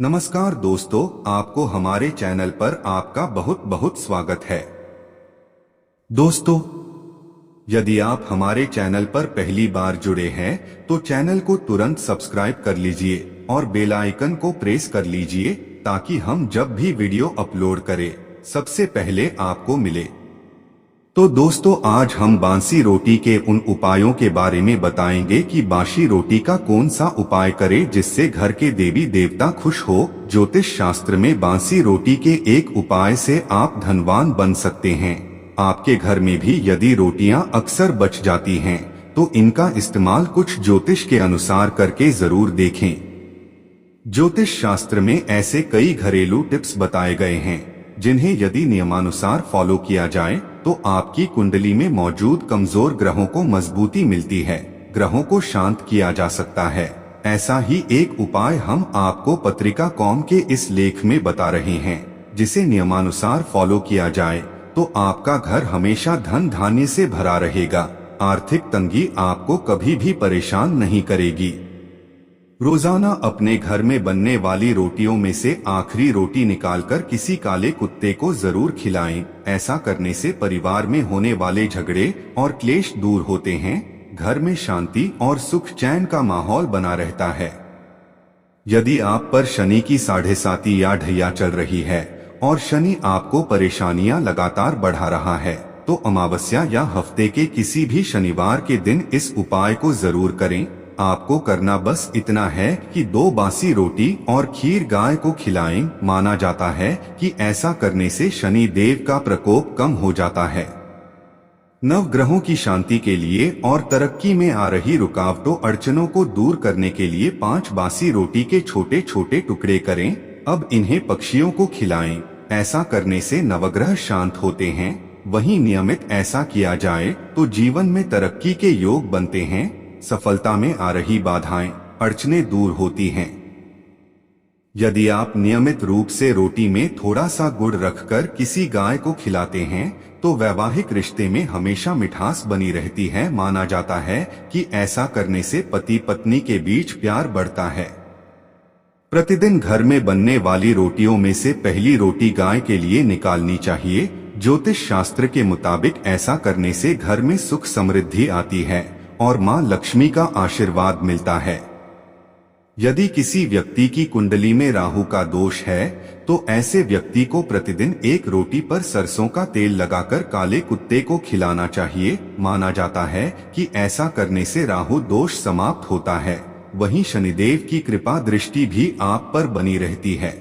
नमस्कार दोस्तों, आपको हमारे चैनल पर आपका बहुत बहुत स्वागत है। दोस्तों, यदि आप हमारे चैनल पर पहली बार जुड़े हैं तो चैनल को तुरंत सब्सक्राइब कर लीजिए और बेल आइकन को प्रेस कर लीजिए ताकि हम जब भी वीडियो अपलोड करें सबसे पहले आपको मिले। तो दोस्तों, आज हम बासी रोटी के उन उपायों के बारे में बताएंगे कि बासी रोटी का कौन सा उपाय करें जिससे घर के देवी देवता खुश हो। ज्योतिष शास्त्र में बासी रोटी के एक उपाय से आप धनवान बन सकते हैं। आपके घर में भी यदि रोटियां अक्सर बच जाती हैं तो इनका इस्तेमाल कुछ ज्योतिष के अनुसार करके जरूर देखें। ज्योतिष शास्त्र में ऐसे कई घरेलू टिप्स बताए गए हैं जिन्हें यदि नियमानुसार फॉलो किया जाए तो आपकी कुंडली में मौजूद कमजोर ग्रहों को मजबूती मिलती है, ग्रहों को शांत किया जा सकता है। ऐसा ही एक उपाय हम आपको पत्रिका कॉम के इस लेख में बता रहे हैं, जिसे नियमानुसार फॉलो किया जाए तो आपका घर हमेशा धन धान्य से भरा रहेगा। आर्थिक तंगी आपको कभी भी परेशान नहीं करेगी। रोजाना अपने घर में बनने वाली रोटियों में से आखिरी रोटी निकालकर किसी काले कुत्ते को जरूर खिलाएं। ऐसा करने से परिवार में होने वाले झगड़े और क्लेश दूर होते हैं, घर में शांति और सुख चैन का माहौल बना रहता है। यदि आप पर शनि की 7.5 या ढैया चल रही है और शनि आपको परेशानियां लगातार बढ़ा रहा है तो अमावस्या या हफ्ते के किसी भी शनिवार के दिन इस उपाय को जरूर करें। आपको करना बस इतना है कि 2 बासी रोटी और खीर गाय को खिलाएं। माना जाता है कि ऐसा करने से शनि देव का प्रकोप कम हो जाता है। नवग्रहों की शांति के लिए और तरक्की में आ रही रुकावटों अड़चनों को दूर करने के लिए 5 बासी रोटी के छोटे छोटे टुकड़े करें। अब इन्हें पक्षियों को खिलाएं। ऐसा करने से नवग्रह शांत होते हैं। वहीं नियमित ऐसा किया जाए तो जीवन में तरक्की के योग बनते हैं, सफलता में आ रही बाधाएं अड़चनें दूर होती हैं। यदि आप नियमित रूप से रोटी में थोड़ा सा गुड़ रखकर किसी गाय को खिलाते हैं तो वैवाहिक रिश्ते में हमेशा मिठास बनी रहती है। माना जाता है कि ऐसा करने से पति पत्नी के बीच प्यार बढ़ता है। प्रतिदिन घर में बनने वाली रोटियों में से पहली रोटी गाय के लिए निकालनी चाहिए। ज्योतिष शास्त्र के मुताबिक ऐसा करने से घर में सुख समृद्धि आती है और मां लक्ष्मी का आशीर्वाद मिलता है। यदि किसी व्यक्ति की कुंडली में राहु का दोष है तो ऐसे व्यक्ति को प्रतिदिन एक रोटी पर सरसों का तेल लगाकर काले कुत्ते को खिलाना चाहिए। माना जाता है कि ऐसा करने से राहु दोष समाप्त होता है। वहीं शनिदेव की कृपा दृष्टि भी आप पर बनी रहती है।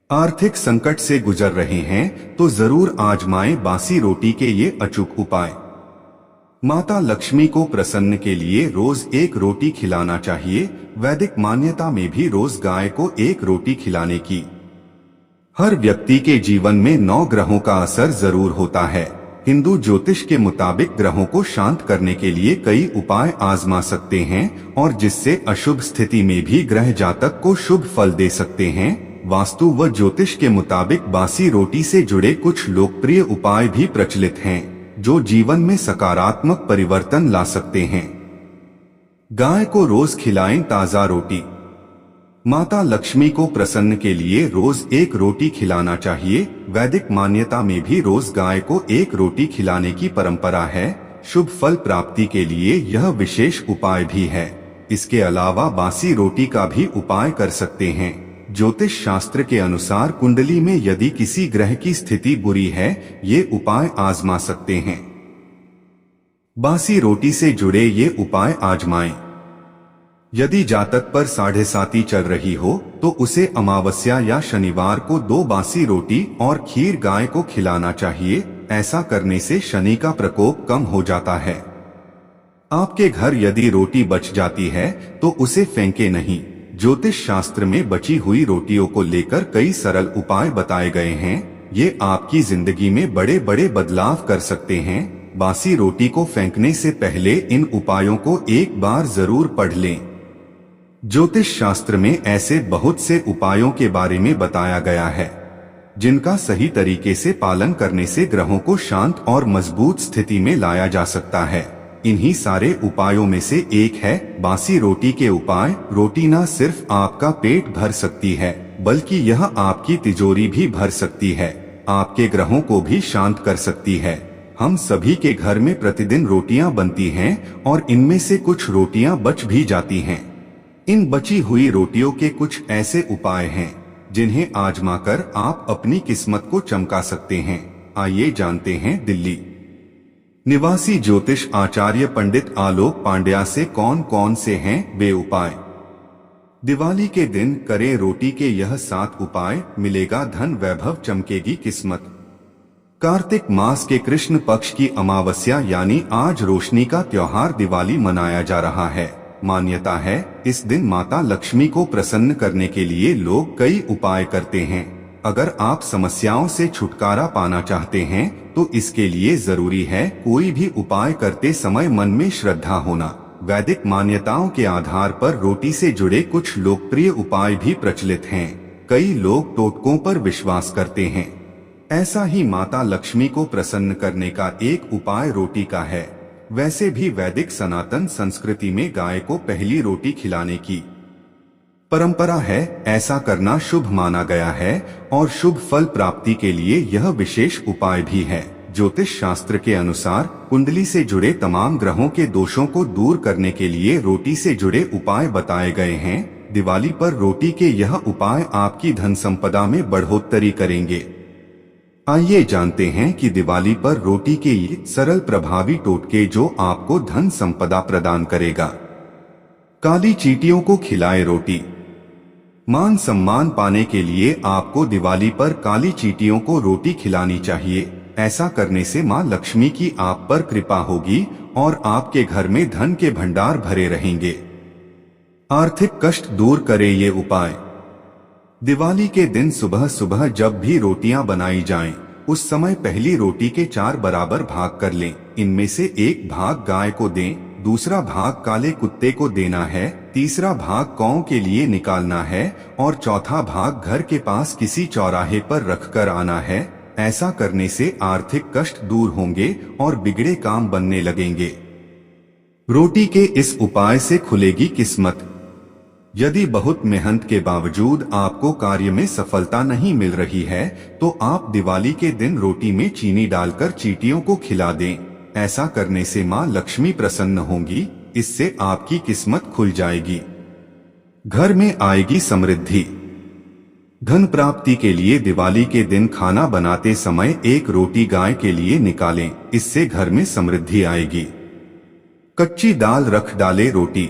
आर्थिक संकट से गुजर रहे हैं तो जरूर आजमाएं बासी रोटी के ये अचूक उपाय। माता लक्ष्मी को प्रसन्न के लिए रोज एक रोटी खिलाना चाहिए। वैदिक मान्यता में भी रोज गाय को एक रोटी खिलाने की। हर व्यक्ति के जीवन में 9 ग्रहों का असर जरूर होता है। हिंदू ज्योतिष के मुताबिक ग्रहों को शांत करने के लिए कई उपाय आजमा सकते हैं और जिससे अशुभ स्थिति में भी ग्रह जातक को शुभ फल दे सकते हैं। वास्तु व ज्योतिष के मुताबिक बासी रोटी से जुड़े कुछ लोकप्रिय उपाय भी प्रचलित हैं जो जीवन में सकारात्मक परिवर्तन ला सकते हैं। गाय को रोज खिलाएं ताजा रोटी। माता लक्ष्मी को प्रसन्न के लिए रोज एक रोटी खिलाना चाहिए। वैदिक मान्यता में भी रोज गाय को एक रोटी खिलाने की परंपरा है। शुभ फल प्राप्ति के लिए यह विशेष उपाय भी है। इसके अलावा बासी रोटी का भी उपाय कर सकते हैं। ज्योतिष शास्त्र के अनुसार कुंडली में यदि किसी ग्रह की स्थिति बुरी है, ये उपाय आजमा सकते हैं। बासी रोटी से जुड़े ये उपाय आजमाएं। यदि जातक पर 7.5 चल रही हो तो उसे अमावस्या या शनिवार को 2 बासी रोटी और खीर गाय को खिलाना चाहिए। ऐसा करने से शनि का प्रकोप कम हो जाता है। आपके घर यदि रोटी बच जाती है तो उसे फेंके नहीं। ज्योतिष शास्त्र में बची हुई रोटियों को लेकर कई सरल उपाय बताए गए हैं। ये आपकी जिंदगी में बड़े बड़े बदलाव कर सकते हैं। बासी रोटी को फेंकने से पहले इन उपायों को एक बार जरूर पढ़ लें। ज्योतिष शास्त्र में ऐसे बहुत से उपायों के बारे में बताया गया है जिनका सही तरीके से पालन करने से ग्रहों को शांत और मजबूत स्थिति में लाया जा सकता है। इन्हीं सारे उपायों में से एक है बासी रोटी के उपाय। रोटी न सिर्फ आपका पेट भर सकती है, बल्कि यह आपकी तिजोरी भी भर सकती है, आपके ग्रहों को भी शांत कर सकती है। हम सभी के घर में प्रतिदिन रोटियां बनती हैं और इनमें से कुछ रोटियां बच भी जाती हैं। इन बची हुई रोटियों के कुछ ऐसे उपाय हैं जिन्हें आजमाकर आप अपनी किस्मत को चमका सकते हैं। आइए जानते हैं दिल्ली निवासी ज्योतिष आचार्य पंडित आलोक पांड्या से कौन कौन से हैं वे उपाय। दिवाली के दिन करें रोटी के यह 7 उपाय, मिलेगा धन वैभव, चमकेगी किस्मत। कार्तिक मास के कृष्ण पक्ष की अमावस्या यानी आज रोशनी का त्योहार दिवाली मनाया जा रहा है। मान्यता है इस दिन माता लक्ष्मी को प्रसन्न करने के लिए लोग कई उपाय करते हैं। अगर आप समस्याओं से छुटकारा पाना चाहते हैं तो इसके लिए जरूरी है कोई भी उपाय करते समय मन में श्रद्धा होना। वैदिक मान्यताओं के आधार पर रोटी से जुड़े कुछ लोकप्रिय उपाय भी प्रचलित हैं। कई लोग टोटकों पर विश्वास करते हैं। ऐसा ही माता लक्ष्मी को प्रसन्न करने का एक उपाय रोटी का है। वैसे भी वैदिक सनातन संस्कृति में गाय को पहली रोटी खिलाने की परंपरा है। ऐसा करना शुभ माना गया है और शुभ फल प्राप्ति के लिए यह विशेष उपाय भी है। ज्योतिष शास्त्र के अनुसार कुंडली से जुड़े तमाम ग्रहों के दोषों को दूर करने के लिए रोटी से जुड़े उपाय बताए गए हैं। दिवाली पर रोटी के यह उपाय आपकी धन संपदा में बढ़ोतरी करेंगे। आइए जानते हैं कि दिवाली पर रोटी के ये सरल प्रभावी टोटके जो आपको धन संपदा प्रदान करेगा। काली चींटियों को खिलाए रोटी। मान सम्मान पाने के लिए आपको दिवाली पर काली चींटियों को रोटी खिलानी चाहिए। ऐसा करने से मां लक्ष्मी की आप पर कृपा होगी और आपके घर में धन के भंडार भरे रहेंगे। आर्थिक कष्ट दूर करे ये उपाय। दिवाली के दिन सुबह सुबह जब भी रोटियां बनाई जाएं, उस समय पहली रोटी के 4 बराबर भाग कर लें। इनमें से एक भाग गाय को दें, दूसरा भाग काले कुत्ते को देना है, तीसरा भाग कौओं के लिए निकालना है और चौथा भाग घर के पास किसी चौराहे पर रखकर आना है। ऐसा करने से आर्थिक कष्ट दूर होंगे और बिगड़े काम बनने लगेंगे। रोटी के इस उपाय से खुलेगी किस्मत। यदि बहुत मेहनत के बावजूद आपको कार्य में सफलता नहीं मिल रही है तो आप दिवाली के दिन रोटी में चीनी डालकर चींटियों को खिला दें। ऐसा करने से मां लक्ष्मी प्रसन्न होंगी। इससे आपकी किस्मत खुल जाएगी, घर में आएगी समृद्धि। धन प्राप्ति के लिए दिवाली के दिन खाना बनाते समय एक रोटी गाय के लिए निकालें, इससे घर में समृद्धि आएगी। कच्ची दाल रख डाले रोटी।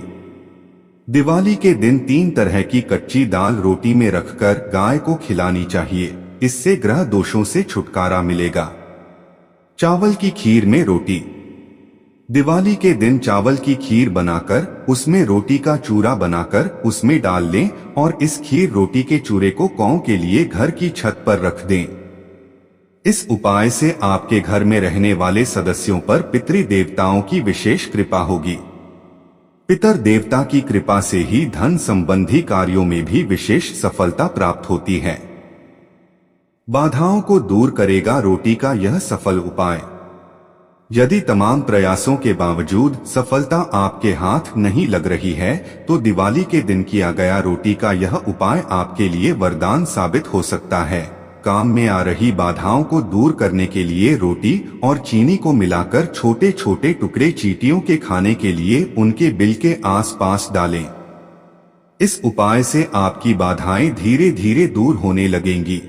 दिवाली के दिन 3 तरह की कच्ची दाल रोटी में रखकर गाय को खिलानी चाहिए। इससे ग्रह दोषों से छुटकारा मिलेगा। चावल की खीर में रोटी। दिवाली के दिन चावल की खीर बनाकर उसमें रोटी का चूरा बनाकर उसमें डाल लें और इस खीर रोटी के चूरे को कौओं के लिए घर की छत पर रख दें। इस उपाय से आपके घर में रहने वाले सदस्यों पर पितृ देवताओं की विशेष कृपा होगी। पितर देवता की कृपा से ही धन संबंधी कार्यों में भी विशेष सफलता प्राप्त होती है। बाधाओं को दूर करेगा रोटी का यह सफल उपाय। यदि तमाम प्रयासों के बावजूद सफलता आपके हाथ नहीं लग रही है तो दिवाली के दिन किया गया रोटी का यह उपाय आपके लिए वरदान साबित हो सकता है। काम में आ रही बाधाओं को दूर करने के लिए रोटी और चीनी को मिलाकर छोटे छोटे टुकड़े चींटियों के खाने के लिए उनके बिल के आसपास डालें। इस उपाय से आपकी बाधाएं धीरे धीरे दूर होने लगेंगी।